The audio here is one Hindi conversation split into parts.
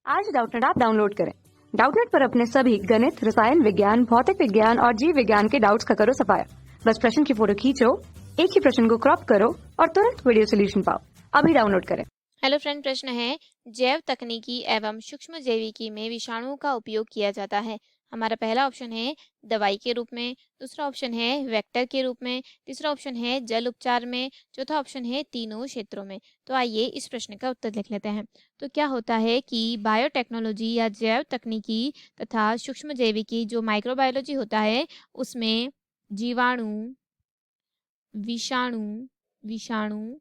आज डाउटनेट ऐप डाउनलोड करें। डाउटनेट पर अपने सभी गणित, रसायन विज्ञान, भौतिक विज्ञान और जीव विज्ञान के डाउट्स का करो सफाया। बस प्रश्न की फोटो खींचो, एक ही प्रश्न को क्रॉप करो और तुरंत वीडियो सोल्यूशन पाओ। अभी डाउनलोड करें। हेलो फ्रेंड, प्रश्न है जैव तकनीकी एवं सूक्ष्म जैविकी में विषाणुओं का उपयोग किया जाता है। हमारा पहला ऑप्शन है दवाई के रूप में, दूसरा ऑप्शन है वेक्टर के रूप में, तीसरा ऑप्शन है जल उपचार में, चौथा ऑप्शन है तीनों क्षेत्रों में। तो आइए इस प्रश्न का उत्तर लिख लेते हैं। तो क्या होता है कि बायोटेक्नोलॉजी या जैव तकनीकी तथा सूक्ष्म जैविकी जो माइक्रोबायोलॉजी होता है उसमें जीवाणु, विषाणु, विषाणु,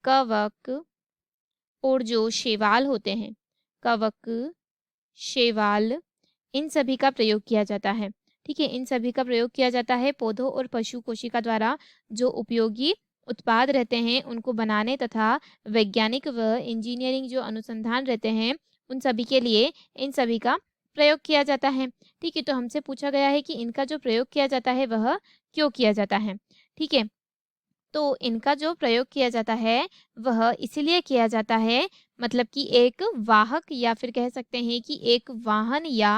कवक और जो शैवाल होते हैं, कवक, शैवाल, इन सभी का प्रयोग किया जाता है। ठीक है, इन सभी का प्रयोग किया जाता है पौधों और पशु कोशिका द्वारा जो उपयोगी उत्पाद रहते हैं उनको बनाने तथा वैज्ञानिक व इंजीनियरिंग जो अनुसंधान रहते हैं उन सभी के लिए इन सभी का प्रयोग किया जाता है। ठीक है, तो हमसे पूछा गया है कि इनका जो प्रयोग किया जाता है वह क्यों किया जाता है। ठीक है, तो इनका जो प्रयोग किया जाता है वह इसीलिए किया जाता है, मतलब कि एक वाहक या फिर कह सकते हैं कि एक वाहन या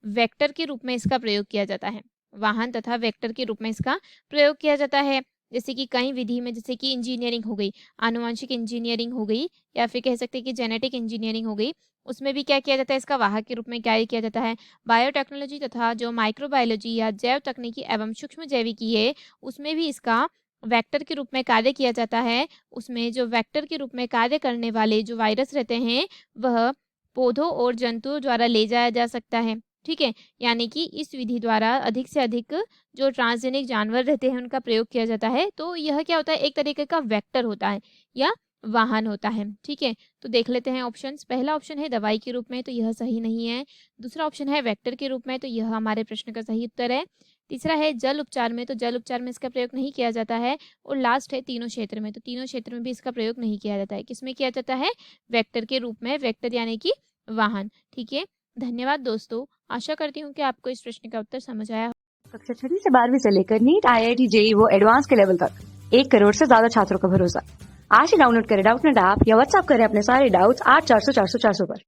वेक्टर के रूप में इसका प्रयोग किया जाता है। वाहन तथा वेक्टर के रूप में इसका प्रयोग किया जाता है। जैसे कि कई विधि में, जैसे कि इंजीनियरिंग हो गई, आनुवंशिक इंजीनियरिंग हो गई, या फिर कह सकते हैं कि जेनेटिक इंजीनियरिंग हो गई, उसमें भी क्या किया जाता है, इसका वाहक के रूप में कार्य किया जाता है। बायोटेक्नोलॉजी तथा जो माइक्रोबायोलॉजी या जैव तकनीकी एवं सूक्ष्म जैविकी है उसमें भी इसका वेक्टर के रूप में कार्य किया जाता है। उसमें जो वेक्टर के रूप में कार्य करने वाले जो वायरस रहते हैं वह पौधों और जंतुओं द्वारा ले जाया जा सकता है। ठीक है, यानी कि इस विधि द्वारा अधिक से अधिक जो ट्रांसजेनिक जानवर रहते हैं उनका प्रयोग किया जाता है। तो यह क्या होता है, एक तरीके का वेक्टर होता है या वाहन होता है। ठीक है, तो देख लेते हैं ऑप्शंस। पहला ऑप्शन है दवाई के रूप में, तो यह सही नहीं है। दूसरा ऑप्शन है वेक्टर के रूप में, तो यह हमारे प्रश्न का सही उत्तर है। तीसरा है जल उपचार में, तो जल उपचार में इसका प्रयोग नहीं किया जाता है। और लास्ट है तीनों क्षेत्र में, तो तीनों क्षेत्र में भी इसका प्रयोग नहीं किया जाता है। किसमें किया जाता है, वेक्टर के रूप में, वेक्टर यानी कि वाहन। ठीक है, धन्यवाद दोस्तों। आशा करती हूँ कि आपको इस प्रश्न का उत्तर समझ आया। कक्षा 6 से 12वीं से लेकर नीट, IIT, JEE वो एडवांस के लेवल तक 1 करोड़ से ज्यादा छात्रों का भरोसा। आज ही डाउनलोड करें डाउटनेट ऐप या व्हाट्सएप करें अपने सारे डाउट्स 8400 400 400 पर।